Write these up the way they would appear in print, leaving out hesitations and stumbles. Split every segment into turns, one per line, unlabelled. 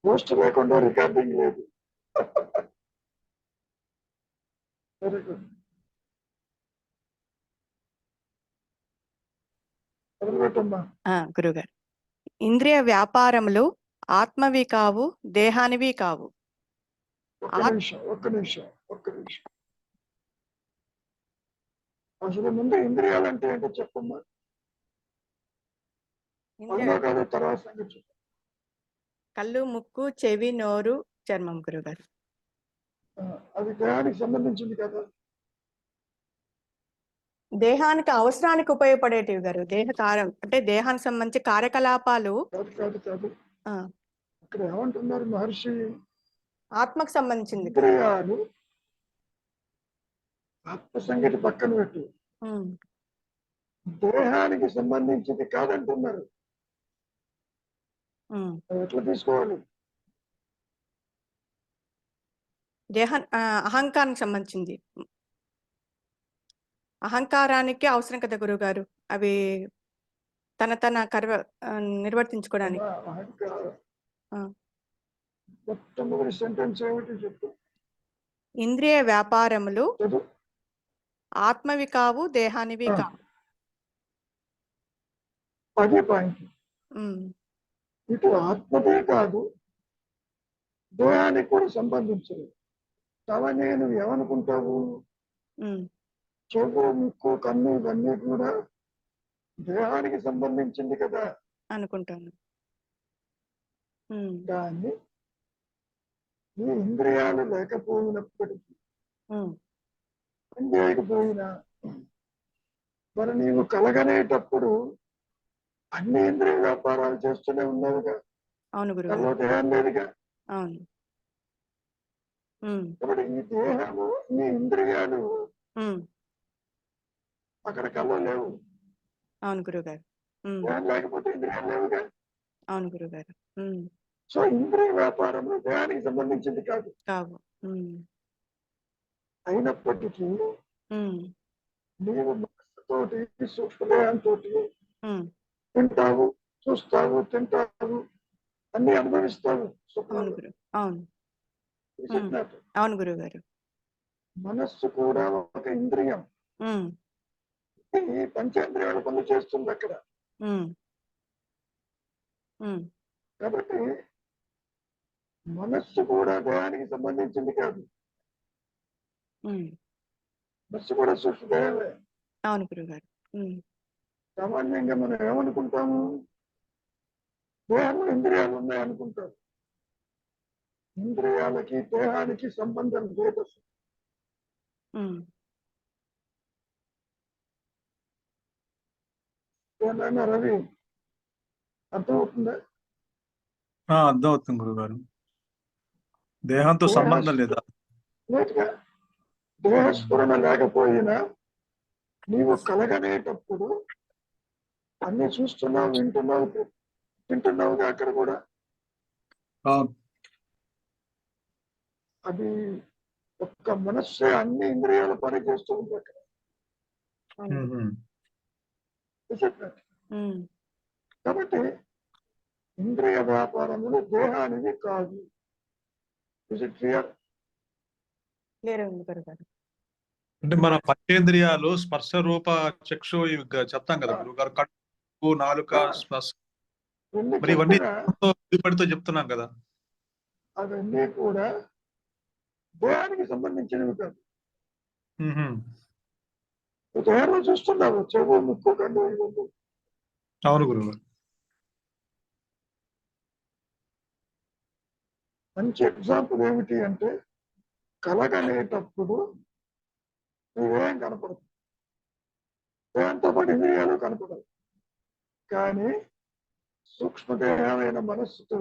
Post లేకుండా recording లేదు. Very good.
గురుగారు, ఇంద్రియ వ్యాపారములు ఆత్మవి కావు, దేహానివి కావు.
ఒక్క నిమిషం. అసలు ముందు ఇంద్రియాలు అంటే ఏంటో చెప్పమ్మా. తర్వాత సంగతి.
కళ్ళు, ముక్కు, చెవి, నోరు, చర్మం గురుగారు.
అది దేహానికి సంబంధించింది కదా.
దేహానికి అవసరానికి ఉపయోగపడేటివి గారు. దేహకారం అంటే దేహానికి సంబంధించి కార్యకలాపాలు
కాదు. ఇక్కడ ఏమంటున్నారు మహర్షి?
ఆత్మకు సంబంధించింది.
ఇంద్రియాలు ఆత్మ సంగతి పక్కన పెట్టు, దేహానికి సంబంధించింది కాదంటున్నారు. ఎట్లా తీసుకోవాలి?
అహంకారానికి సంబంధించింది. అహంకారానికి అవసరం కదా గురుగారు, అవి తన కర్మ నిర్వర్తించుకోవడానికి.
మొట్టమొదటి సెంటెన్స్ ఏమిటి చెప్పు?
ఇంద్రియ వ్యాపారములు ఆత్మవి కావు, దేహానివి కావు.
అదే పాయింట్. ఇటు ఆత్మదే కాదు, దేహానికి కూడా సంబంధించదు. సామాన్యంగా నువ్వు ఏమనుకుంటావు? చెవు, ముక్కు, కన్ను ఇవన్నీ కూడా దేహానికి సంబంధించింది కదా
అనుకుంటాను.
కానీ ఈ ఇంద్రియాలు లేకపోయినప్పటికీ, లేకపోయినా మరి నీవు కలగనేటప్పుడు అన్ని ఇంద్రియ వ్యాపారాలు చేస్తూనే ఉన్నావుగా.
అవును గురు.
దేహం లేదుగా.
అవును.
ఇప్పుడు ఈ దేహము, ఈ ఇంద్రియాలు అక్కడ కల్లో లేవు.
అవును గురుగారు.
దేహం లేకపోతే ఇంద్రియాలు లేవుగా.
అవును గురుగారు.
సో ఇంద్రియ వ్యాపారము దేహానికి సంబంధించింది కాదు. అయినప్పటికీ నీవు మనసుతోటి, సూక్ష్మదేహంతో వింటావు, చూస్తావు, తింటావు, అన్ని అనుభవిస్తావు.
అవును గురువు గారు.
మనస్సు కూడా ఒక ఇంద్రియం. పంచేంద్రియాలు పనులు చేస్తుంది అక్కడ. కాబట్టి మనస్సు కూడా దేహానికి సంబంధించింది కాదు. మనస్సు కూడా సూక్ష్మదేహమే.
అవును గురువు గారు.
సామాన్యంగా మనం ఏమనుకుంటాము? దేహంలో ఇంద్రియాలు ఉన్నాయి అనుకుంటాం. ఇంద్రియాలకి దేహానికి సంబంధం లేదు. ఏమైనా రవి అర్థమవుతుందా?
అర్థమవుతుంది గురుగారు. దేహంతో సంబంధం లేదా?
దేహస్ఫురణ లేకపోయినా నీవు కలగనేటప్పుడు అన్ని చూస్తున్నావు, వింటున్నావు, తింటున్నావుగా అక్కడ కూడా. అది ఒక్క మనస్సే అన్ని ఇంద్రియాలు పనిచేస్తూ ఉంది అక్కడ. కాబట్టి ఇంద్రియ వ్యాపారములు దేహానికి కాదు.
అంటే మన పంచేంద్రియాలు స్పర్శ, రూప, చక్షు ఇవి చెప్తాం కదా గురుగారు. కట్టు, నాలుక, స్పర్శ, మరి ఇవన్నీ పడితో చెప్తున్నాం కదా.
అవన్నీ కూడా దేహానికి సంబంధించినవి కాదు. దేహంలో చూస్తున్నావు, చెవు, ముక్కు, కన్ను ఇవన్నీ.
అవును గురుగారు.
మంచి ఎగ్జాంపుల్ ఏమిటి అంటే, కలగనేటప్పుడు నువ్వేం కనపడదు, దేంతో పాటు ఇంద్రియాలు కనపడదు. కానీ సూక్ష్మదేహమైన మనస్సుతో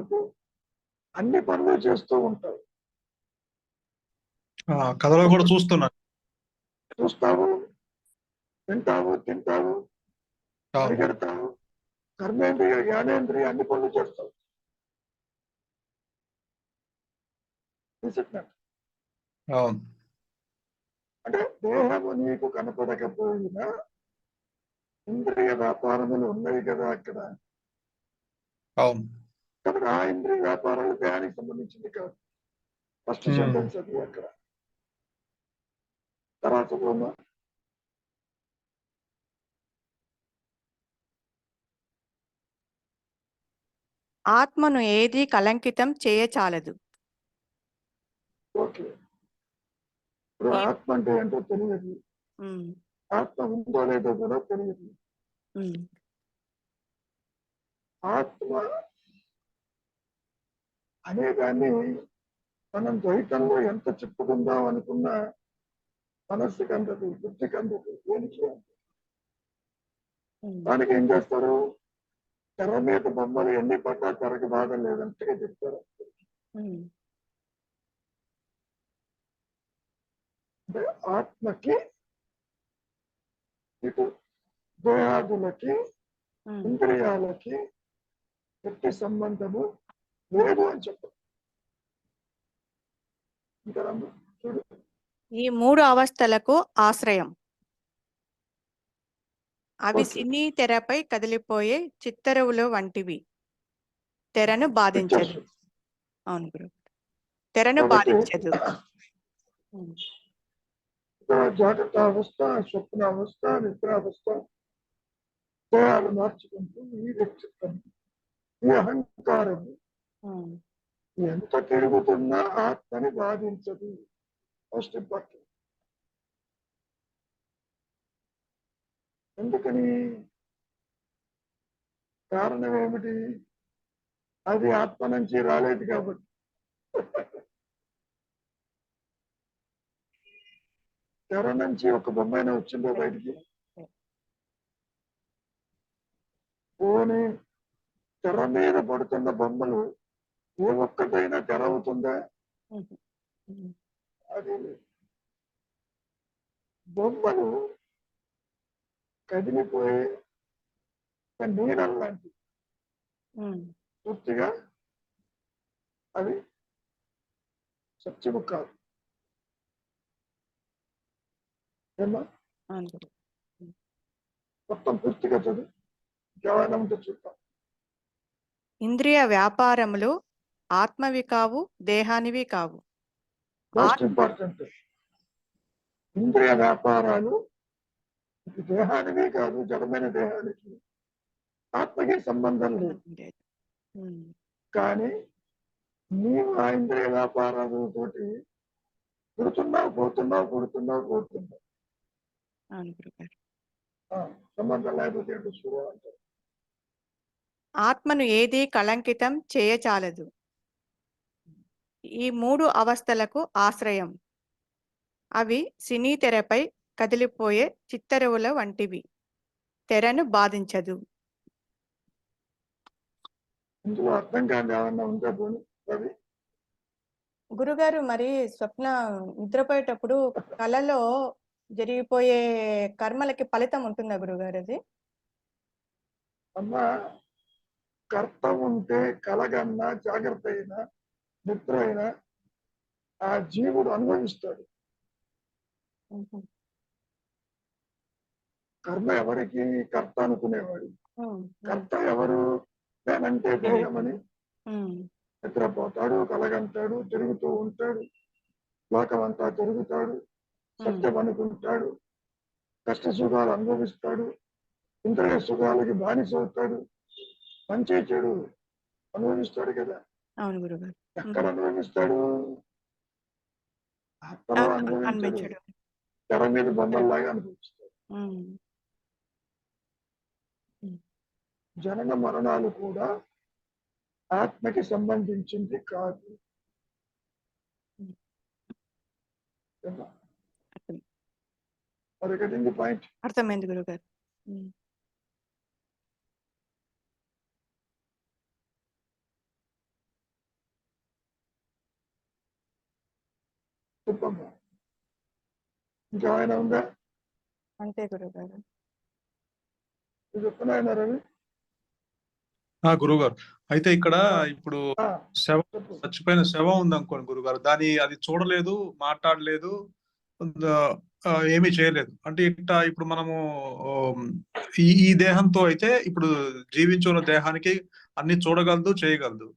అన్ని పనులు చేస్తూ ఉంటావు.
కథలో కూడా చూస్తావు,
వింటావు, తింటావు, పరిగెడతావు, కర్మేంద్రియ, జ్ఞానేంద్రియ అన్ని పనులు చేస్తావు. అంటే దేహము నీకు కనపడకపోయినా ఇంద్రియ వ్యాపారములు ఉన్నాయి కదా అక్కడ.
అవును.
కాబట్టి ఆ ఇంద్రియ వ్యాపారాలు దేహానికి సంబంధించింది కాదు. ఫస్ట్ సెంటెన్స్ అది అక్కడ. తర్వాత
ఆత్మను ఏది కలంకితం చేయచాలదు.
ఓకే. ఇప్పుడు ఆత్మ అంటే ఏంటో తెలియదు.
ఉమ్,
ఆత్మ ఉందో లేదో కూడా తెలియదు.
ఉమ్,
ఆత్మ అనేదాన్ని మనం ద్వైతంలో ఎంత చెప్పుకుందాం అనుకున్నా మనస్సుకి అందదు, బుద్ధికి అందదు, దేనికి అందదు.
ఉమ్,
దానికి ఏం చేస్తారు? తెర మీద బొమ్మలు ఎన్ని పడ్డా తెరకి బాధ లేదంటే చెప్తారు.
ఉమ్,
అంటే ఆత్మకి ఇటు దేహాదులకి
ఉమ్.
ఇంద్రియాలకి ఎట్టి సంబంధము లేదు అని చెప్పారు. ఇంకనమ్మా చూడు,
ఈ మూడు అవస్థలకు ఆశ్రయం. అవి
ఓకే.
సినీ తెరపై కదిలిపోయే చిత్తరువులు వంటివి. తెరను బాధించదు.
పిక్చర్స్.
అవును గురు. తెరను
కాబట్టి
బాధించదు. ఉమ్,
జాగ్రత్త అవస్థ, స్వప్న అవస్థ, నిద్రావస్థ దేహాలు మార్చుకుంటూ ఈ వ్యక్తిత్వం, ఈ అహంకారం
ఉమ్,
ఎంత తిరుగుతున్నా ఆత్మని బాధించదు. First important. ఎందుకని? కారణం ఏమిటి? అది ఆత్మ నుంచి రాలేదు కాబట్టి. తెర నుంచి ఒక బొమ్మైనా వచ్చిందో బయటికి? పోనీ తెర మీద పడుతున్న బొమ్మలు ఏ ఒక్కటైనా తెర అవుతుందా?
ఉమ్, ఉమ్,
అది బొమ్మలు కదిలిపోయే నీడల్లాంటి
ఉమ్.
పూర్తిగా అవి సత్యము కాదు. ఏమా
అవును గురు.
మొత్తం పూర్తిగా చదువు, ఏమైనా ఉంటే చూద్దాం.
ఇంద్రియ వ్యాపారములు ఆత్మవి కావు, దేహానివి కావు.
Most important. ఇంద్రియ వ్యాపారాలు ఇది దేహానివి కాదు, జడమైన దేహానికి ఆత్మకి సంబంధం లేదు.
ఉమ్,
కానీ నీవు ఆ ఇంద్రియ వ్యాపారాలు తోటి పుడుతున్నావు, పోతున్నావు, పుడుతున్నావు, పోతున్నావు.
అవును గురుగారు.
సంబంధం లేకపోతే ఏంటో చూడ అంటారు.
ఆత్మను ఏది కళంకితం చేయచాలదు. ఈ మూడు అవస్థలకు ఆశ్రయం. అవి సినీ తెరపై కదిలిపోయే చిత్తరువుల వంటివి. తెరను బాధించదు.
ఇందులో అర్థం కాని ఏమన్నా ఉంటే పోనీ రవి.
గురుగారు, మరి స్వప్న నిద్రపోయేటప్పుడు కళలో జరిగిపోయే కర్మలకి ఫలితం ఉంటుందా గురుగారు? అది
అమ్మా, కర్త ఉంటే కలగన్నా, జాగ్రత్త అయినా, నిద్ర అయినా ఆ జీవుడు అనుభవిస్తాడు. కర్మ ఎవరికి? కర్త అనుకునేవాడు. కర్త ఎవరు? నేనంటే దేహమని నిద్రపోతాడు, కలగంటాడు, తిరుగుతూ ఉంటాడు, లోకమంతా తిరుగుతాడు, సత్యం అనుకుంటాడు, కష్ట సుఖాలు అనుభవిస్తాడు, ఇంద్రియ సుఖాలకి బానిస అవుతాడు, మంచి చెడు అనుభవిస్తాడు కదా.
అవును గురుగారు.
ఎక్కడ అనుభవిస్తాడు? ఆత్మలో అనుభవించడు, తెర మీద బొమ్మల్లాగా అనుభవిస్తాడు. జనన మరణాలు కూడా ఆత్మకి సంబంధించింది కాదు. మరి కదండి పాయింట్.
అర్థమైంది గురుగారు.
చెప్పమ్మా, ఇంకా ఆయన ఉందా?
అంతే గురుగారు.
చెప్తున్నాయన రవి.
గురుగారు, అయితే ఇక్కడ ఇప్పుడు చచ్చిపోయిన శవం ఉంది అనుకోండి గురుగారు, అది చూడలేదు, మాట్లాడలేదు, ఏమీ చేయలేదు. అంటే ఇట్లా ఇప్పుడు మనము ఆమ్, ఈ దేహంతో అయితే ఇప్పుడు జీవించున్న దేహానికి అన్ని చూడగలదు, చేయగలదు.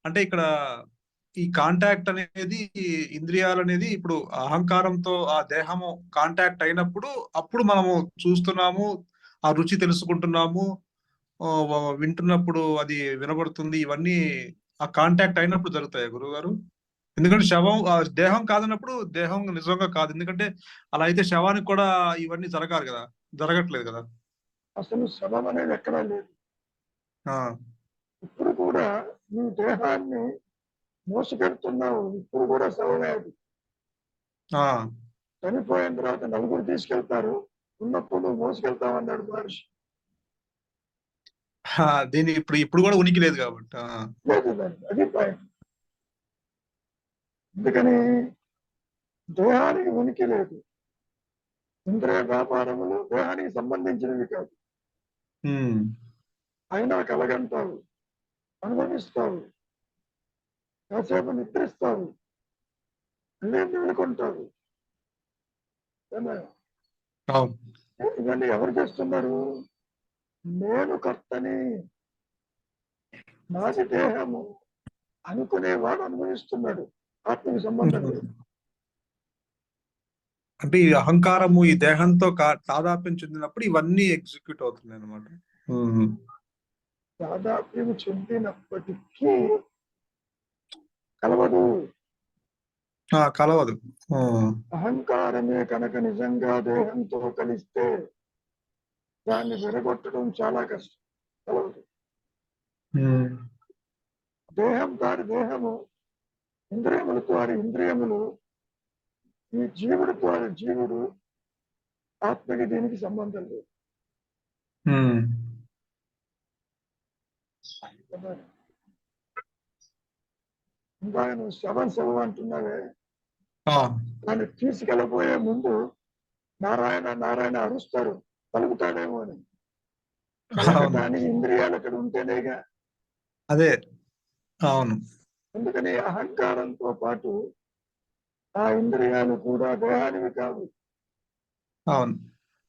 అంటే ఇక్కడ ఈ కాంటాక్ట్ అనేది, ఈ ఇంద్రియాలు అనేది ఇప్పుడు అహంకారంతో ఆ దేహము కాంటాక్ట్ అయినప్పుడు అప్పుడు మనము చూస్తున్నాము, ఆ రుచి తెలుసుకుంటున్నాము, వింటున్నప్పుడు అది వినబడుతుంది. ఇవన్నీ ఆ కాంటాక్ట్ అయినప్పుడు జరుగుతాయి గురువు. ఎందుకంటే శవం దేహం కాదన్నప్పుడు దేహం నిజంగా కాదు. ఎందుకంటే అలా అయితే శవానికి కూడా ఇవన్నీ జరగాలి కదా, జరగట్లేదు కదా.
అసలు శవం అనేది ఎక్కడా లేదు.
ఆ,
ఇప్పుడు కూడా నీ దేహాన్ని మోసుకెళ్తున్నావు, ఇప్పుడు కూడా శవమే అది.
ఆ,
చనిపోయిన తర్వాత నలుగురు తీసుకెళ్తారు, ఉన్నప్పుడు నువ్వు మోసుకెళ్తావన్నాడు మహర్షి.
దీని ఇప్పుడు కూడా ఉనికి లేదు కాబట్టి.
లేదు దానికి, అది పాయింట్. అందుకని దేహానికి ఉనికి లేదు. ఇంద్రియ వ్యాపారములు దేహానికి సంబంధించినవి కాదు.
ఉమ్,
అయినా కలగంటావు, అనుభవిస్తావు, కాసేపు నిద్రిస్తావు, అన్నీ మేలుకుంటావు.
అవును.
ఇవన్నీ ఎవరు చేస్తున్నారు? నేను కర్తని, నాది దేహము అనుకునేవాడు అనుభవిస్తున్నాడు. ఆత్మకి సంబంధం లేదు.
అంటే ఈ అహంకారము ఈ దేహంతో తాదాప్యం చెందినప్పుడు ఇవన్నీ ఎగ్జిక్యూట్ అవుతున్నాయి అనమాట.
దాదాపు చెందినప్పటికీ కలవదు.
కలవదు.
అహంకారమే కనుక నిజంగా దేహంతో కలిస్తే దాన్ని విరగొట్టడం చాలా కష్టం. కలవదు. దేహం దాని దేహము, ఇంద్రియములతో అది ఇంద్రియములు, ఈ జీవుడితో అది జీవుడు. ఆత్మకి దీనికి సంబంధం లేదు. ఇంకా నువ్వు శవం అంటున్నావే, దాన్ని తీసుకెళ్ళబోయే ముందు నారాయణ నారాయణ అరుస్తారు, పలుకుతాడేమో అని. పలకటానికి ఇంద్రియాలు అక్కడ ఉంటేనేగా.
అదే, అవును.
అందుకని అహంకారంతో పాటు ఆ ఇంద్రియాలు కూడా దేహానివి కాదు.
అవును.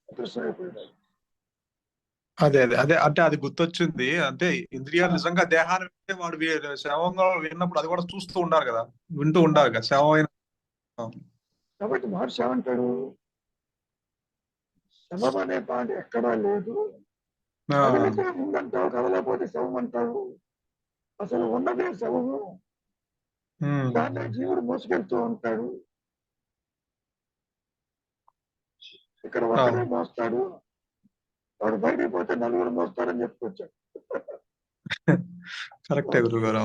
అదృశ్యమైపోయినాయి.
అదే అదే అదే అంటే అది గుర్తొచ్చింది. అంటే ఇంద్రియాలు నిజంగా దేహాన్ని వాడు శవంగా విన్నప్పుడు అది కూడా చూస్తూ ఉండాలి కదా, వింటూ ఉండాలి కదా శవం అయిన.
కాబట్టి మహర్షి ఏమంటాడు? శవం అనే పాట ఎక్కడా లేదు. కదిలితే ఉందంటావు, కదలకపోతే శవం అంటావు. అసలు ఉన్నదే శవము, దాన్ని జీవుడు మోసుకెళ్తూ ఉంటాడు. ఇక్కడ ఒకటే మోస్తాడు, వాడు బయటికి పోతే నలుగురు మోస్తాడని చెప్పుకొచ్చాడు.
కరెక్టే గురుగారు.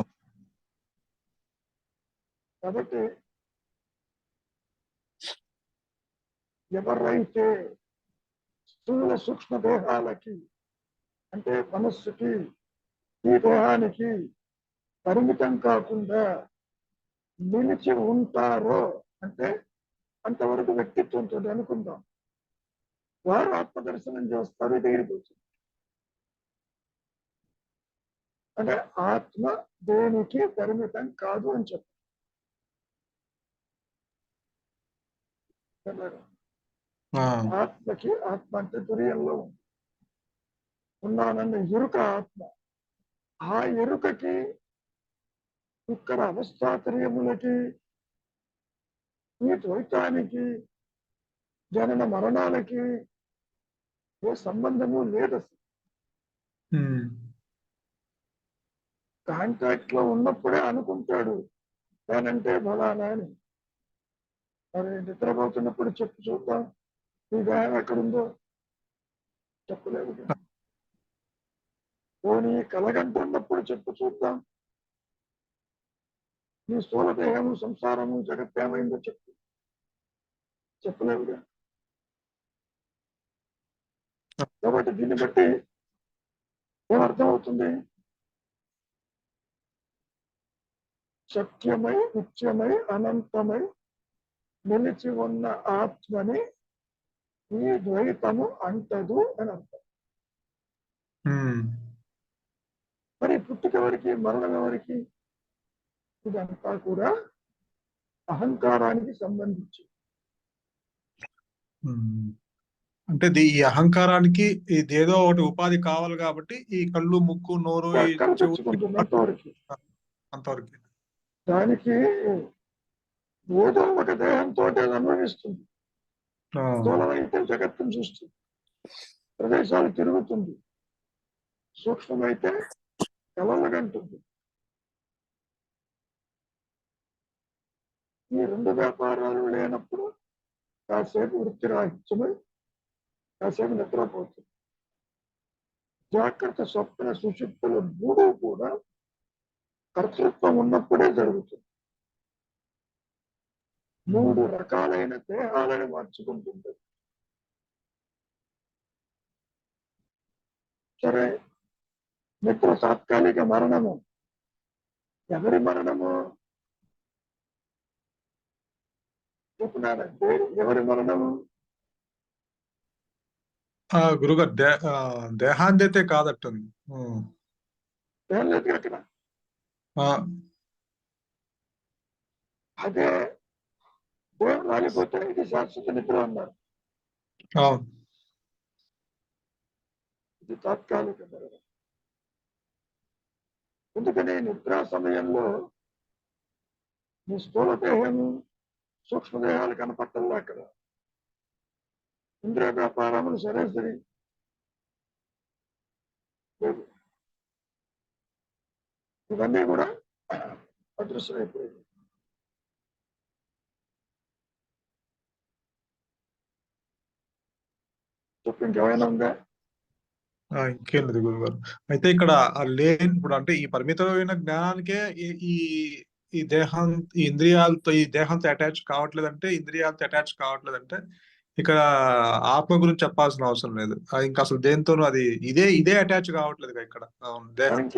కాబట్టి ఎవరైతే స్థూల సూక్ష్మ దేహాలకి, అంటే మనస్సుకి, ఈ దేహానికి పరిమితం కాకుండా నిలిచి ఉంటారో, అంటే అంతవరకు వ్యక్తిత్వంతో అనుకుందాం, వారు ఆత్మదర్శనం చేస్తారు. తీరిపోతుంది. అంటే ఆత్మ దేనికి పరిమితం కాదు అని చెప్పారు. ఆత్మకి, ఆత్మ అంటే తుర్యంలో ఉన్నానన్న ఎరుక ఆత్మ. ఆ ఎరుకకి ఇక్కడ అవస్థాత్రయములకి, ఈ ద్వైతానికి, జనన మరణాలకి ఏ సంబంధము లేదు. కాంటాక్ట్ లో ఉన్నప్పుడే అనుకుంటాడు నేనంటే ఫలానా అని. మరి నిద్రపోతున్నప్పుడు చెప్పు చూద్దాం, ఈ దేహం ఎక్కడుందో చెప్పలేదు. పోనీ కలగంటున్నప్పుడు చెప్పు చూద్దాం, నీ స్థూల దేహము, సంసారము, జగత్ ఏమైందో చెప్పలేవుగా. కాబట్టి దీన్ని బట్టి ఏమర్థం అవుతుంది? సత్యమై, నిత్యమై, అనంతమై నిలిచి ఉన్న ఆత్మని ఈ ద్వైతము అంటదు అని అర్థం. మరి పుట్టుకెవరికి, మరణం ఎవరికి? ఇదంతా కూడా అహంకారానికి సంబంధించి.
అంటే ఈ అహంకారానికి ఇదేదో ఒకటి ఉపాధి కావాలి కాబట్టి ఈ కళ్ళు, ముక్కు, నోరు, ఈ చెవు
కల్పించుకుంటుంది అంతవరకు.
అంతవరకు.
దానికి ఏదో ఒక దేహంతో అనుభవిస్తుంది. స్థూలమైతే జగత్తును చూస్తుంది, ప్రదేశాలు తిరుగుతుంది. సూక్ష్మమైతే కలలుగంటుంది. ఈ రెండు వ్యాపారాలు లేనప్పుడు కాసేపు వృత్తి రాహిత్యమై కాసేపు నిద్రపోతుంది. జాగ్రత్త, స్వప్న, సుషుప్తులు మూడు కూడా కర్తృత్వం ఉన్నప్పుడే జరుగుతుంది. మూడు రకాలైన దేహాలను మార్చుకుంటుంది. సరే, నిద్ర తాత్కాలిక మరణము. ఎవరి మరణము చెప్పున్నారంటే, ఎవరి మరణము?
గురుగారు దేహాన్ని అయితే కాదట్టుంది.
దేహం లేదు అక్కడ. అదే దేహం రాలిపోతే ఇది శాశ్వత నిద్ర అన్నారు. ఇది తాత్కాలిక మరణం. ఎందుకని నిద్రా సమయంలో నీ స్థూల దేహము, సూక్ష్మదేహాలు కనపట్టల్లా అక్కడ. ఇంద్రియ వ్యాపారములు సరే ఇవన్నీ కూడా అదృశ్యమైపోయింది. చెప్పు, ఇంకేమైనా ఉందా?
ఇంకేం లేదు గురుగారు. అయితే ఇక్కడ లేని ఇప్పుడు అంటే ఈ పరిమితమైన జ్ఞానానికే ఈ ఈ దేహం, ఈ ఇంద్రియాలతో, ఈ దేహంతో అటాచ్ కావట్లేదంటే, ఇంద్రియాలతో అటాచ్ కావట్లేదంటే ఇక్కడ ఆత్మ గురించి చెప్పాల్సిన అవసరం లేదు. ఇంకా అసలు దేనితోనూ అది ఇదే అటాచ్ కావట్లేదు ఇక్కడ దేహం.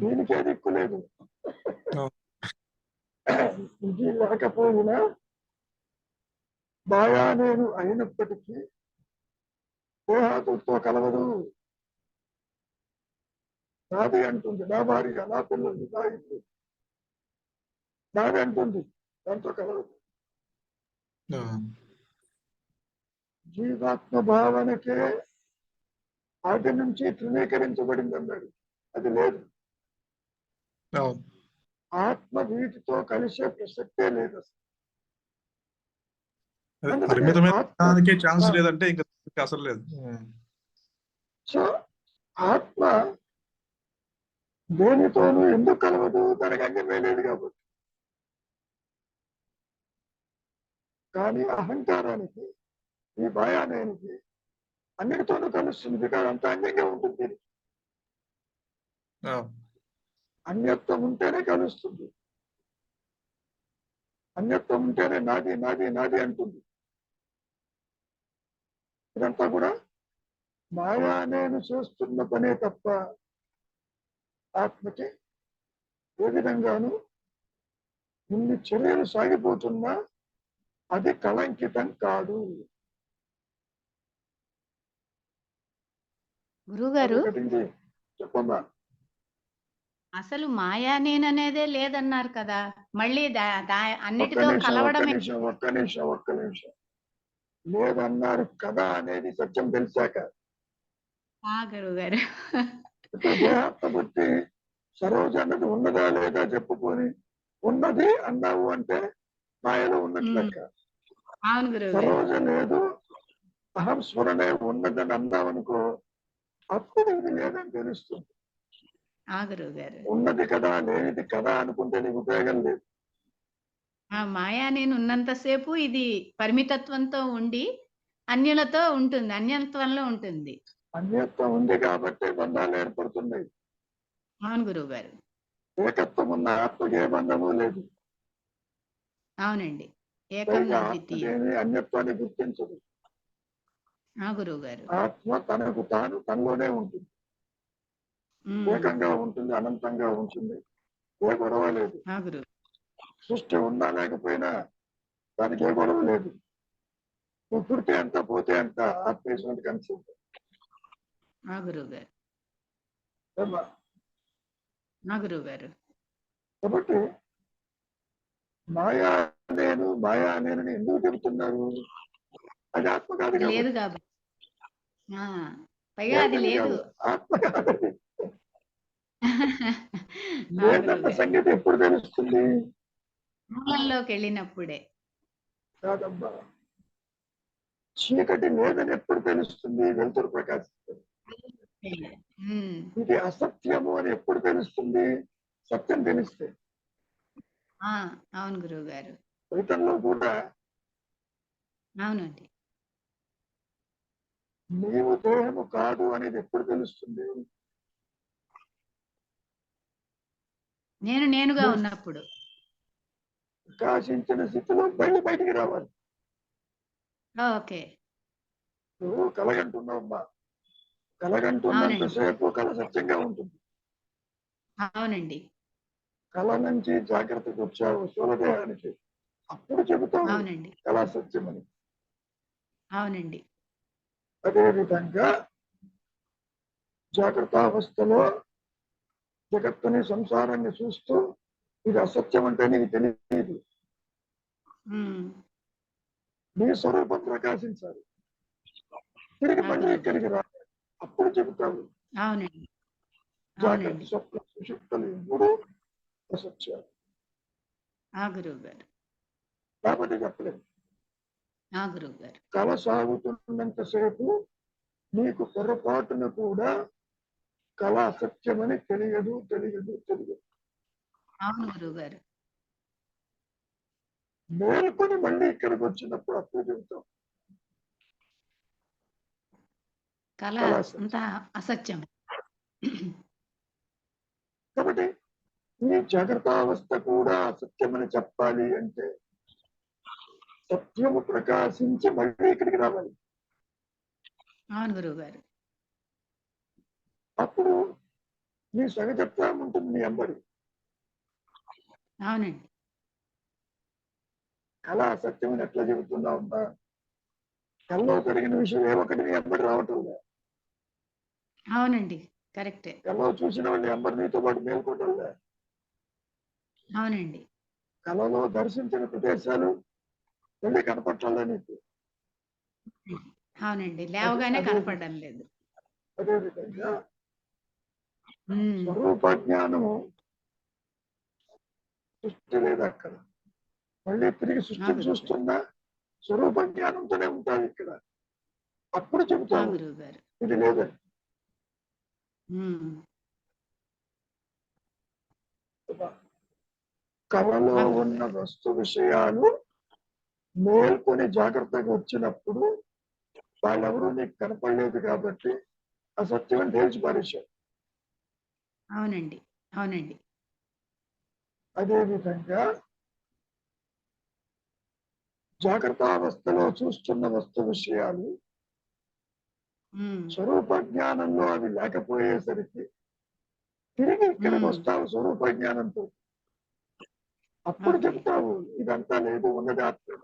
దీనికే దిక్కు లేదు. ఇది లేకపోయినా బాగా నేను అయినప్పటికీ దేహాదుతో కలవదు. నాది అంటుంది, నా భార్య, నా పిల్లలు, నా ఇల్లు నాది అంటుంది, దాంతో కలవదు. జీవాత్మ భావనకే ఆటి నుంచి తృణీకరించబడింది అన్నాడు. అది లేదు. ఆత్మ వీటితో కలిసే ప్రసక్తే లేదు.
పరిమితమైన ఛాన్స్ లేదంటే ఇంకా అసలు లేదు.
సో ఆత్మ దేనితోనూ ఎందుకు కలవదు? దానికి అంగమే లేదు కాబట్టి. కానీ అహంకారానికి, ఈ భయానికి అన్నిటితోనూ కలుస్తుంది. కానీ అంత అంగంగా ఉంటుంది. అన్యత్వం ఉంటేనే కలుస్తుంది. అన్యత్వం ఉంటేనే నాది నాది నాది అంటుంది. ఇదంతా కూడా మాయా నేను చేస్తున్న పనే తప్ప ఆత్మకి ఏ విధంగానూ ఇన్ని చర్యలు సాగిపోతున్నా అది కళంకితం కాదు.
గురుగారు,
చెప్పమ్మా.
అసలు మాయా నేననేదే లేదన్నారు కదా, మళ్ళీ అన్నిటితో కలవడమే.
ఒక్క నిమిషం లేదన్నారు కదా అనేది సత్యం తెలిసాక.
గురుగారు,
దేహాత్మ బుద్ధి సరోజ అన్నది ఉన్నదా లేదా చెప్పుకొని ఉన్నది అన్నావు అంటే మాయలో ఉన్నట్లెక్క.
అవును గురుగారు.
సరోజ లేదు, అహం స్మరణే ఉన్నదని అన్నావనుకో, అప్పుడు ఇది లేదని తెలుస్తుంది. ఉన్నది కదా లేనిది కదా అనుకుంటే నీకు ఉపయోగం లేదు.
మాయా నేను ఉన్నంతసేపు ఇది పరిమితత్వంతో ఉండి అన్యులతో ఉంటుంది, అన్యత్వంలో ఉంటుంది.
అన్యత్వం ఉంది కాబట్టి బంధాలు ఏర్పడుతున్నాయి.
అవును గురువు గారు.
ఏకత్వం ఉన్న ఆత్మకి ఏ బంధము లేదు.
అవునండి,
అన్యత్వాన్ని గుర్తించదు.
గురువు గారు.
ఆత్మ తనకు తాను తనలోనే ఉంటుంది, ఏకంగా ఉంటుంది, అనంతంగా ఉంటుంది. ఏ గొడవ లేదు. సృష్టి ఉన్నా లేకపోయినా దానికి ఏ గొడవ లేదు. నువ్వు పుడితే ఎంత పోతే ఎంత ఆత్మీయటువంటి కన్సెప్ట్. కాబట్టి మాయా నేను ఎందుకు చెబుతున్నారు? అది ఆత్మ కాదు
అది లేదు
కాబట్టి.
కాబట్టి పైగా అది
లేదని
లేదు.
కాదు, ఆత్మ కాదు.
ఆ
లేదన్న
గురువుగారు.
సంగతి ఎప్పుడు తెలుస్తుంది?
మూలంలోకి వెళ్ళినప్పుడే.
కాదమ్మా, చీకటి లేదని ఎప్పుడు తెలుస్తుంది? వెలుతురు ప్రకాశిస్తుంది.
ఉమ్,
ఇది అసత్యము అని ఎప్పుడు తెలుస్తుంది? సత్యం తెలిస్తే.
అవును గురువు గారు.
ఫలితంలో కూడా
అవునండి.
నీవు దేహము కాదు అనేది ఎప్పుడు తెలుస్తుంది?
నేను నేనుగా ఉన్నప్పుడు.
ప్రకాశించిన స్థితిలో బయటికి రావాలి.
ఓకే.
నువ్వు కలగంటున్నావమ్మా, కలగంటున్నంతసేపు కళ సత్యంగా ఉంటుంది.
అవునండి.
కళ నుంచి జాగ్రత్తకు వచ్చావు స్థూలదేహానికి, అప్పుడు చెబుతావు
అవునండి.
కళా సత్యమని.
అవునండి.
అదేవిధంగా జాగ్రత్త అవస్థలో జగత్తుని సంసారాన్ని చూస్తూ ఇది అసత్యం అంటే నీకు తెలియదు.
ఉమ్,
నీ స్వరూపం ప్రకాశించాలి, తిరిగి మళ్ళీ ఇక్కడికి రా, అప్పుడు చెబుతావు
అవునండి.
జాగ్రత్త
అవునండి.
స్వప్న సుషుప్తులు ఇప్పుడు అసత్యాలు.
గురువు గారు.
కాబట్టి చెప్పలేదు.
గురువు గారు.
కళ సాగుతున్నంతసేపు నీకు పొరపాటున కూడా కళ అసత్యమని తెలియదు.
అవును గురువు గారు.
మేల్కొని మళ్ళీ ఇక్కడికి వచ్చినప్పుడు అప్పుడు చెబుతాం
కళ అంతా అసత్యం.
కాబట్టి ఈ జాగ్రత్త అవస్థ కూడా అసత్యమని చెప్పాలి అంటే సత్యము ప్రకాశించి మళ్ళీ ఇక్కడికి రావాలి.
అవును గురువు గారు.
అప్పుడు నీ సహజత్వం ఉంటుంది నీ అంబడి.
అవునండి.
కళ అసత్యమని ఎట్లా చెబుతున్నావున్నా, కళ్ళలో జరిగిన విషయం ఏ ఒక్కటి నీ అంబడి రావటం లేదు.
అవునండి, కరెక్టే.
కళ్ళలో చూసిన వాళ్ళు అంబడి నీతో పాటు మేల్కోవటం లేదు.
అవునండి.
కళలో దర్శించిన ప్రదేశాలు మళ్ళీ కనపట్టాలా నీకు.
అవునండి, లేవగానే కనపడడం లేదు.
అదేవిధంగా స్వరూప జ్ఞానము సృష్టి లేదు అక్కడ, మళ్ళీ తిరిగి సృష్టిని చూస్తున్నా స్వరూప జ్ఞానంతోనే ఉంటావు ఇక్కడ. అప్పుడు చెబుతావు ఇది లేదని. కళలో ఉన్న వస్తు విషయాలు మేల్కొని జాగ్రత్తగా వచ్చినప్పుడు వాళ్ళెవరూ నీకు కనపడలేదు కాబట్టి అసత్యం తేల్చి పారేశారు.
అవునండి. అవునండి.
అదేవిధంగా జాగ్రత్త అవస్థలో చూస్తున్న వస్తు విషయాలు స్వరూప జ్ఞానంలో అవి లేకపోయేసరికి తిరిగి ఇక్కడికి వస్తావు స్వరూప జ్ఞానంతో. అప్పుడు చెప్తావు ఇదంతా లేదు, ఉన్నది ఆత్మ.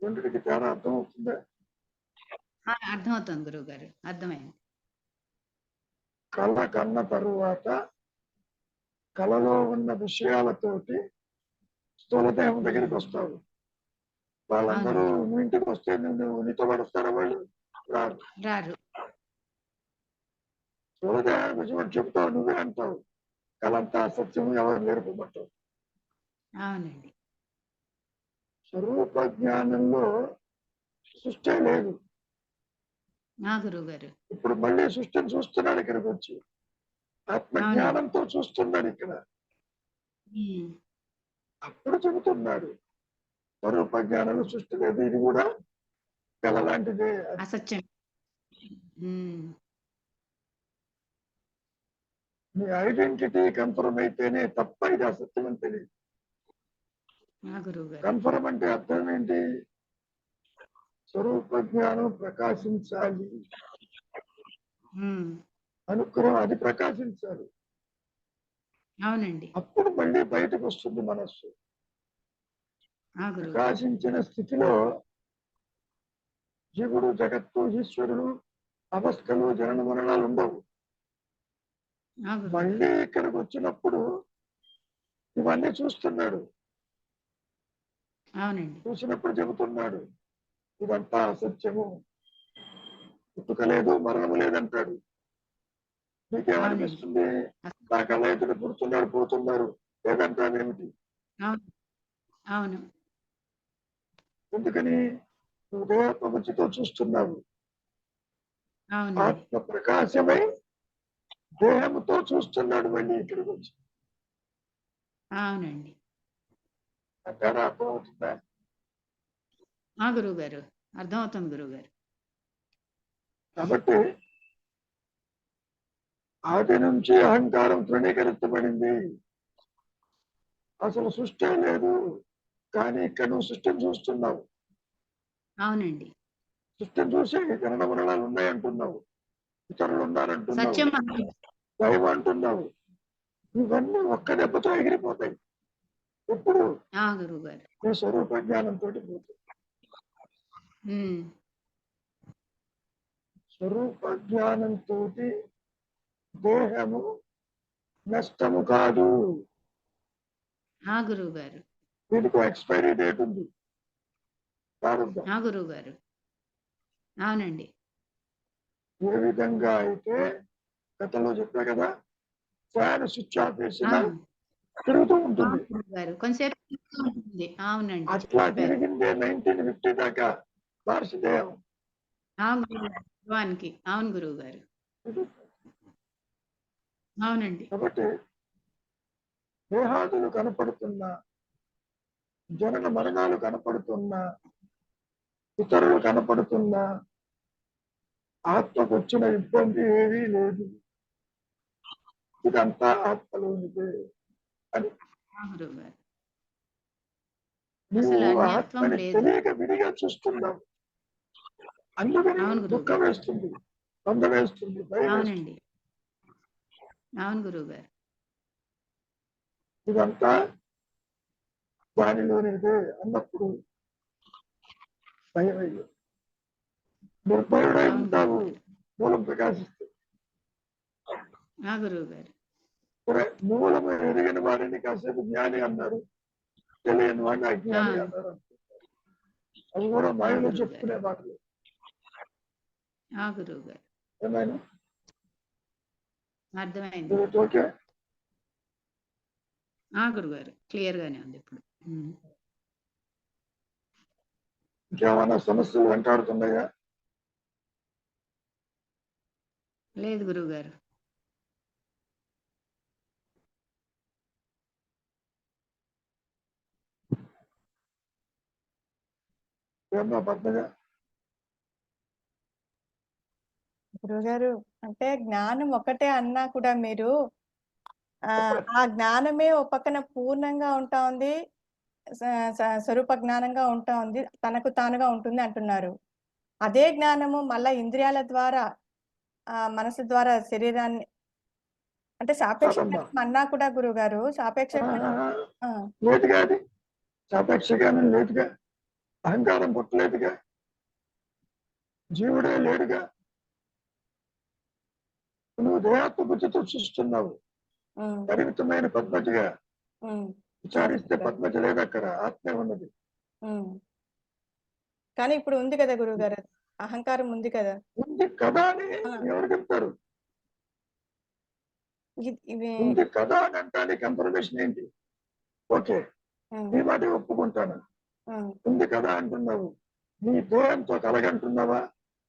రెండిటికి తేడా అర్థమవుతుందా?
అర్థమవుతుంది గురువు గారు, అర్థమైంది.
కళ కన్న తరువాత కళలో ఉన్న విషయాలతోటి స్థూలదేహం దగ్గరికి వస్తావు. వాళ్ళందరూ నువ్వు ఇంటికి వస్తే నువ్వు నీతో పడుస్తారా? వాళ్ళు రారు. స్థూలదేహం గురించి చెప్తావు, నువ్వే అంటావు కళంతా అసత్యం, ఎవరు నేర్పమంటావు.
అవునండి.
స్వరూప జ్ఞానంలో సృష్టి లేదు.
గురువు గారు
ఇప్పుడు మళ్ళీ సృష్టిని చూస్తున్నాడు ఇక్కడికి వచ్చి, ఆత్మజ్ఞానంతో చూస్తున్నాడు ఇక్కడ. అప్పుడు చెబుతున్నాడు స్వరూప జ్ఞానంలో సృష్టి లేదు, ఇది కూడా కళ లాంటిదే,
అసత్యం.
నీ ఐడెంటిటీ కన్ఫర్మ్ అయితేనే తప్ప ఇది అసత్యం అని తెలియదు. కన్ఫర్మ్ అంటే అర్థం ఏంటి? స్వరూప జ్ఞానం ప్రకాశించాలి, అనుగ్రహం అది ప్రకాశించాలి.
అవునండి.
అప్పుడు మళ్ళీ బయటకు వస్తుంది మనస్సు. ప్రకాశించిన స్థితిలో జీవుడు, జగత్తు, ఈశ్వరుడు, అవస్థలు, జనన మరణాలు ఉండవు. మళ్ళీ ఇక్కడికి వచ్చినప్పుడు ఇవన్నీ చూస్తున్నాడు.
అవునండి.
చూసినప్పుడు చెబుతున్నాడు ఇదంతా అసత్యము, పుట్టుక లేదు మరణము లేదంటాడు.
అవునండి.
మీకేమనిపిస్తుంది? నా కళ్ళ ఎదుట పుడుతున్నారు పోతున్నారు లేదంటానేమిటి?
అవును. అవును.
ఎందుకని? నువ్వు దేహప్రపంచతో చూస్తున్నావు.
అవునండి.
ఆత్మ ప్రకాశమై దేహముతో చూస్తున్నాడు మళ్ళీ ఇక్కడికి వచ్చి.
అవునండి.
అంటారా? అర్థమవుతుందా?
గురువు గారు అర్థమవుతుంది గురువు గారు.
కాబట్టి ఆది నుంచి అహంకారం తృణీకరించబడింది. అసలు సృష్టి లేదు. కానీ ఇక్కడ నువ్వు సృష్టిని చూస్తున్నావు.
అవునండి.
సృష్టిని చూసి గణన మరణాలు ఉన్నాయంటున్నావు, ఇతరులు ఉన్నారంటున్నావు,
సత్యం అన్నది.
దైవం అంటున్నావు. ఇవన్నీ ఒక్క దెబ్బతో ఎగిరిపోతాయి. ఎప్పుడు?
గురువు గారు.
నీ స్వరూప జ్ఞానంతో పోతుంది. స్వరూప జ్ఞానంతో దేహము నష్టము కాదు.
గురువు గారు.
దీనికి ఎక్స్పైరీ డేట్ ఉంది.
గురువు గారు. అవునండి.
ఏ విధంగా అయితే గతంలో చెప్పా కదా, ఫ్యాన్ స్విచ్ ఆఫ్ చేసిన తిరుగుతూ ఉంటుంది.
కొంచెంసేపు ఉంటుంది. అవునండి.
అట్లా తిరిగిందే 1950 దాకా భారతదేశం.
అవును గురువు గారు. అవునండి.
కాబట్టి దేహాదులు కనపడుతున్నా, జనన మరణాలు కనపడుతున్నా, ఇతరులు కనపడుతున్నా, ఆత్మకు వచ్చిన ఇబ్బంది ఏమీ లేదు. ఇదంతా ఆత్మలోనిదే అని
గురువు గారు.
నువ్వు
అసలు అన్యత్వం
ఆత్మని
లేదు.
తెలియక విడిగా చూస్తున్నావు. అందుకని
అవును గురువు
దుఃఖం
గారు.
వేస్తుంది, బంధ వేస్తుంది, భయం వేస్తుంది.
అవునండి. అవును గురువు గారు.
ఇదంతా దానిలోనిదే అన్నప్పుడు భయం అయ్యి నిర్భయుడై
అవును
ఉంటావు.
గురువు గారు.
మూలం ప్రకాశిస్తుంది.
గురువు గారు.
మూలము ఎరిగిన వారిని కాసేపు జ్ఞాని అన్నారు, తెలియని వాడిని అజ్ఞాని అన్నారు. అది కూడా మాయలో చెప్పుకునే మాటలు.
గురువు గారు.
ఏమైనా
అర్థమైంది.
ఓకే?
గురువు గారు క్లియర్ గానే ఉంది ఇప్పుడు.
ఇంకేమైనా సమస్యలు వెంటాడుతున్నాయా?
లేదు గురువు గారు.
ఏమన్నా పద్మజ?
గురుగారు అంటే జ్ఞానం ఒకటే అన్నా కూడా మీరు ఆ జ్ఞానమే ఒక పక్కన పూర్ణంగా ఉంటా ఉంది, స్వరూప జ్ఞానంగా ఉంటా ఉంది, తనకు తానుగా ఉంటుంది అంటున్నారు. అదే జ్ఞానము మళ్ళా ఇంద్రియాల ద్వారా మనసు ద్వారా శరీరాన్ని అంటే సాపేక్ష జ్ఞానం అన్నా కూడా గురువు గారు సాపేక్ష
లేదుగా, అది సాపేక్ష జ్ఞానం లేదుగా, అహంకారం పుట్టలేదుగా, జీవుడే లేడుగా. నువ్వు దేహాత్మ బుద్ధితో చూస్తున్నావు. పరిమితమైన పద్మజగా విచారిస్తే పద్మజ లేదు, అక్కడ ఆత్మే ఉన్నది.
కానీ ఇప్పుడు ఉంది కదా గురువు గారు, అహంకారం ఉంది కదా.
ఉంది కదా అని ఎవరు చెప్తారు? ఉంది కదా అని అంటే కన్ఫర్మేషన్ ఏంటి? ఓకే, నీ మాట ఒప్పుకుంటాను. ఉంది కదా అంటున్నావు, నీ దేహంతో కలగంటున్నావా,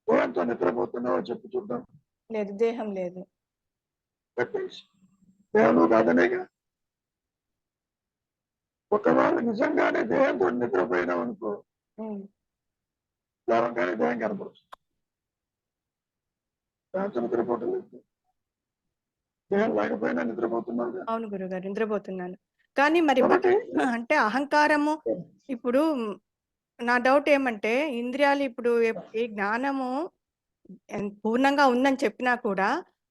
దేహంతో నిద్రపోతున్నావా చెప్పు చూద్దాం.
లేదు, దేహం లేదు.
దేహంలో కాదనేగా. ఒకవేళ నిజంగానే దేహంతో నిద్రపోయినావు అనుకో, లేవగానే దేహం కనపడుతుంది. దేహంతో నిద్రపోవటం లేదు, దేహం లేకపోయినా నిద్రపోతున్నావు.
అవును గురుగారు, నిద్రపోతున్నాను. కానీ మరి అంటే అహంకారము ఇప్పుడు నా డౌట్ ఏమంటే, ఇంద్రియాలు ఇప్పుడు ఈ జ్ఞానము పూర్ణంగా ఉందని చెప్పినా కూడా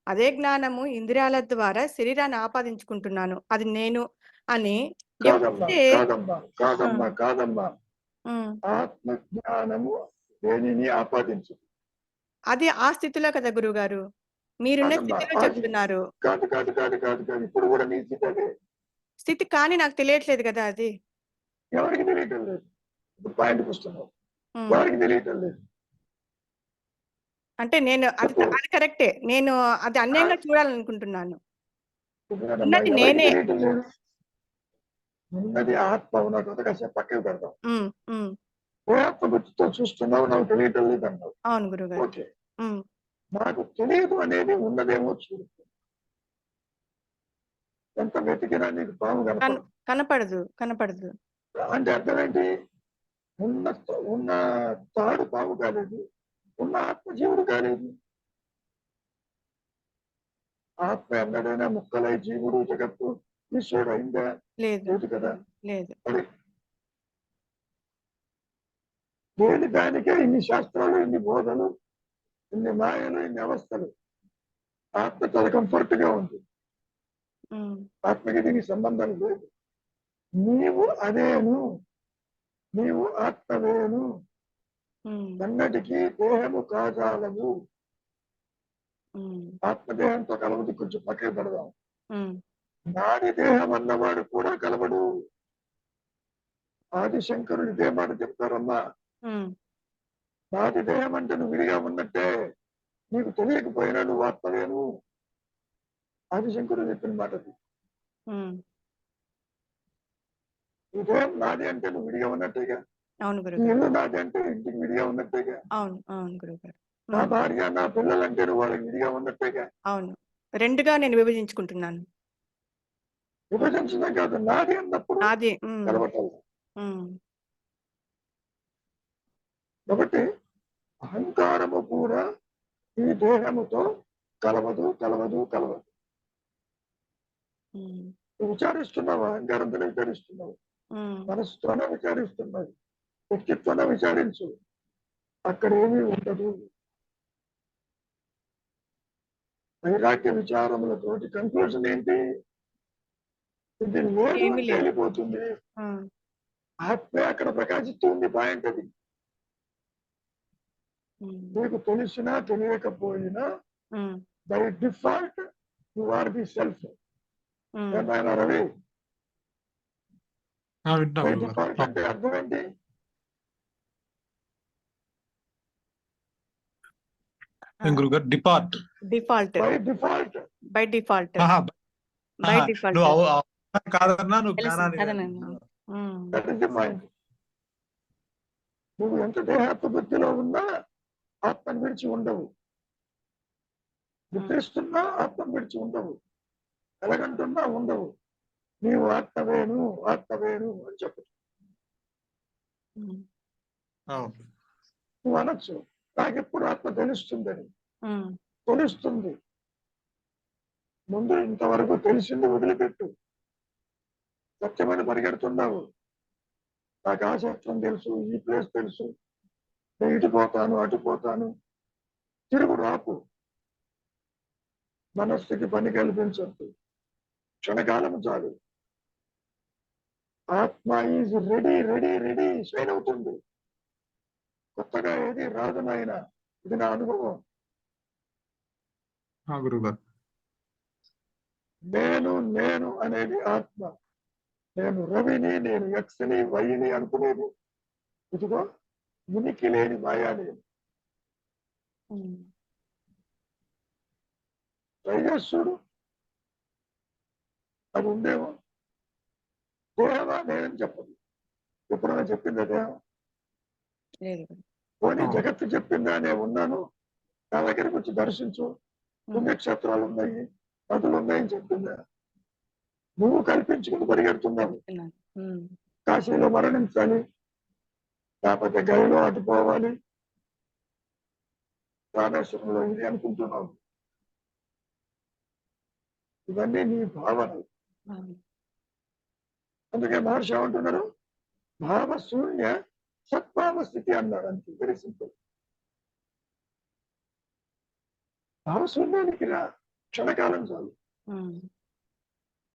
అదే జ్ఞానము ఇంద్రియాల ద్వారా శరీరాన్ని ఆపాదించుకుంటున్నాను, అది నేను అని.
కాదమ్మా, ఆత్మ జ్ఞానము దేనిని ఆపాదించు.
అది ఆ స్థితిలో కదా గురువు గారు మీరున్న స్థితిలో చెప్తున్నారు.
కాదు కాదు కాదు కాదు కాదు ఇప్పుడు కూడా నీ స్థితి అదే
స్థితి, కానీ నాకు తెలియట్లేదు కదా అది.
ఎవరికి తెలియటం లేదు. ఇప్పుడు పాయింట్కి వస్తున్నావు.
ఉమ్.
వారికి తెలియటం లేదు.
అంటే నేను అది అది కరెక్టే. నేను అది అన్యాయంగా చూడాలనుకుంటున్నాను.
ఎందుకంటమ్మా
ఉన్నది
ఎవరికి
నేనే.
తెలియటం లేదు. ఉన్నది ఆత్మ ఉన్నటువంటి కాసేపు పక్కకి పెడతాం.
ఉమ్, ఉమ్.
ఏ ఆత్మ గుర్తుతో చూస్తున్నావు, నాకు తెలియటం లేదు అన్నావు.
అవును గురుగారు.
ఓకే,
ఉమ్,
నాకు తెలియదు అనేది ఉన్నదేమో చూడు. ఎంత వెతికినా నీకు పాము కనపడదు.
కనపడదు కనపడదు.
అంటే అర్థం ఏంటి? ఉన్న ఉన్న తాడు పాము కాలేదు, ఉన్న ఆత్మ జీవుడు కాలేదు. ఆత్మ ఎన్నడైనా ముక్కలై జీవుడు జగత్తు ఈశ్వరుడు అయిందా?
లేదు
లేదు కదా.
లేదు.
మరి దేని దానికే ఇన్ని శాస్త్రాలు, ఇన్ని బోధలు, ఇన్ని మాయలు, ఇన్ని అవస్థలు. ఆత్మ చాలా కంఫర్ట్ గా ఉంది.
ఉమ్,
ఆత్మకి దీనికి సంబంధం లేదు. నీవు అదేను, నీవు ఆత్మవేను,
ఉమ్,
అన్నటికీ దేహము కాజాలము.
ఉమ్,
ఆత్మదేహంతో కలవది కొంచెం పక్కన పెడదాం.
ఉమ్,
నాది దేహం అన్నవాడు కూడా కలవడు. ఆదిశంకరుడు ఇదే మాట చెప్తారమ్మా.
ఉమ్,
నాది దేహం అంటే నువ్వు విడిగా ఉన్నట్టే, నీకు తెలియకపోయినా నువ్వు ఆత్మవేను. ఆదిశంకరుడు చెప్పిన మాట అది.
ఉమ్.
ఈ దేహం నాది అంటే నువ్వు విడిగా ఉన్నట్టేగా.
అవును
ఈ
గురుగారు.
ఇల్లు నాది అంటే ఇంటికి విడిగా ఉన్నట్టేగా.
అవును అవును గురుగారు.
నా
ఉమ్,
భార్య, నా పిల్లలంటే నువ్వు వాళ్ళకి విడిగా ఉన్నట్టేగా.
అవును. రెండుగా నేను విభజించుకుంటున్నాను.
విభజించడం కాదు, నాది అన్నప్పుడు
అది. ఉమ్,
కలవటం.
ఉమ్,
కాబట్టి అహంకారము కూడా ఈ దేహముతో కలవదు కలవదు కలవదు.
ఉమ్,
నువ్వు విచారిస్తున్నావు, అహంకారంతో విచారిస్తున్నావు,
ఉమ్,
మనసుతోనే విచారిస్తున్నావు, వ్యక్తిత్వాన్ని విచారించు, అక్కడ ఏమీ ఉండదు. వైరాగ్య విచారములతోటి కన్క్లూజన్ ఏంటి? ఇది లేదు
ఏమీ
అంటే
లేదు.
వెళ్ళిపోతుంది.
ఉమ్,
ఆత్మే అక్కడ ప్రకాశిస్తుంది. పాయింట్ అది.
ఉమ్,
నీకు తెలిసినా తెలియకపోయినా
um,
by default you are the self.
Um.
ఏమైనా రవి,
వింటా
బై
గురుగారు.
డిఫాల్ట్ అంటే అర్థం ఏంటి?
ఏం గురుగారు? Depart.
Default.
By default.
By default. By default.
నువ్వు కాదన్నా నువ్వు
తెలుసు
జ్ఞానాన్ని
అదనండి. ఉమ్,
దట్ ఇస్ ది మైండ్. నువ్వు ఎంత దేహాత్మ బుద్ధిలో ఉన్నా ఆత్మను విడిచి ఉండవు. నిద్రిస్తున్నా ఆత్మను విడిచి ఉండవు. ఎలాగంటున్నా ఉండవు. నీవు ఆత్మవేను ఆత్మవేను అని చెప్పు.
ఉమ్,
నువ్వు అనొచ్చు, నాకెప్పుడు ఆత్మ తెలుస్తుందని.
ఉమ్,
తెలుస్తుంది. ముందు ఇంతవరకు తెలిసింది వదిలిపెట్టు. సత్యమని పరిగెడుతున్నావు. నాకు ఆ శాస్త్రం తెలుసు, ఈ ప్లేస్ తెలుసు, నేను ఇటు పోతాను అటు పోతాను. తిరుగుడు ఆపు. మనస్సుకి పని కల్పించద్దు. క్షణకాలం చాలు. ఆత్మ is ready ready ready shine అవుతుంది. కొత్తగా ఏది రాదు నాయన. ఇది నా అనుభవం.
గురుగారు.
నేను నేను అనేది ఆత్మ. నేను రవిని, నేను యక్స్ని, వైని అనుకునేది ఇదిగో ఉనికి లేని మాయా నేను.
ఉమ్.
రైజస్సుడు అది ఉందేమో. దేహమా నేనని చెప్పదు. ఎప్పుడైనా చెప్పిందా దేహం?
లేదు.
పోనీ జగత్తు చెప్పిందా నేను ఉన్నాను, నా దగ్గరికి వచ్చి దర్శించు, పుణ్యక్షేత్రాలు ఉన్నాయి, నదులు ఉన్నాయని చెప్పిందా? నువ్వు కల్పించుకుని పరిగెడుతున్నావు.
ఉమ్,
కాశీలో మరణించాలి, లేకపోతే గదిలో అటుపోవాలి, రామేశ్వరంలో ఇది అనుకుంటున్నావు. ఇవన్నీ నీ భావనలు. అందుకే మహర్షి ఏమంటున్నారు? భావశూన్య సద్భావ స్థితి అన్నాడు. అంతే, వెరీ సింపుల్. భావశూన్యానికి రా, క్షణకాలం చాలు.
ఉమ్.